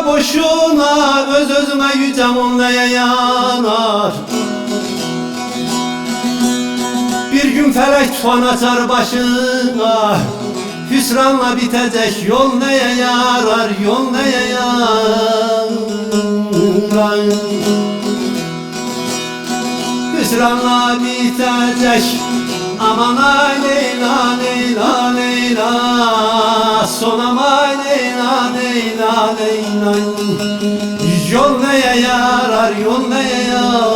Gülme boşuna, öz özüne yücem onlaya yanar. Bir gün felek tufan açar başına, hüsranla bitecek yol neye yarar, yol neye yarar. Hüsranla bitecek, aman ay Leyla, Leyla, Leyla. Sonam ay Leyla, Leyla, Leyla. Yol neye yarar, yol neye yarar.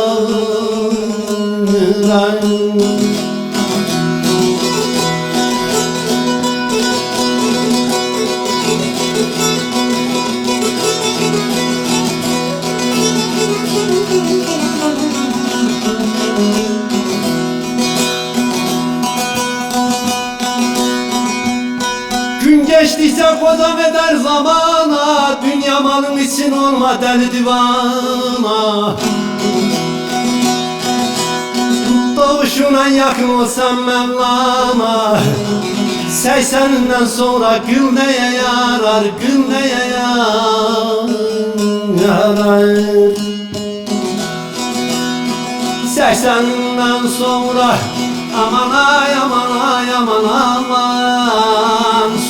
Gün geçtikçe kozam eder zamana, dünya malın için olma deli divana. Doğuşuna yakın olsam Mevlana, 80'inden sonra gül neye yarar, gül neye yarar. 80'den sonra aman ay, aman ay, aman aman.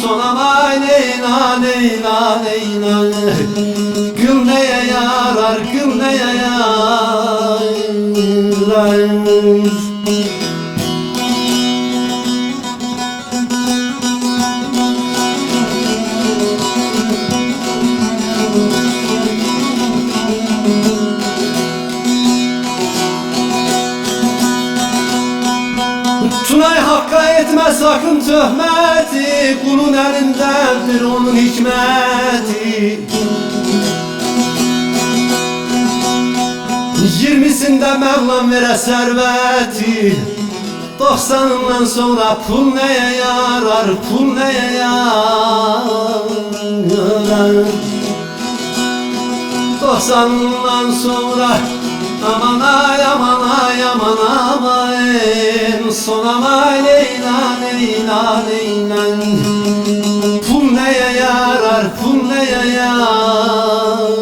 Sonam ay Leyla, Leyla, Leyla. Gül neye yarar, gül neye yarar. Tunay hakka etme sakın töhmeti, kulun elindendir onun hikmeti. 20'sinde Mevlam vere serveti, 90'ından sonra pul neye yarar, pul neye yarar. 90'dan sonra aman ay, aman ay, aman aman. Sonam ay Leyla, Leyla, Leyla. Pul neye yarar, pul neye yarar.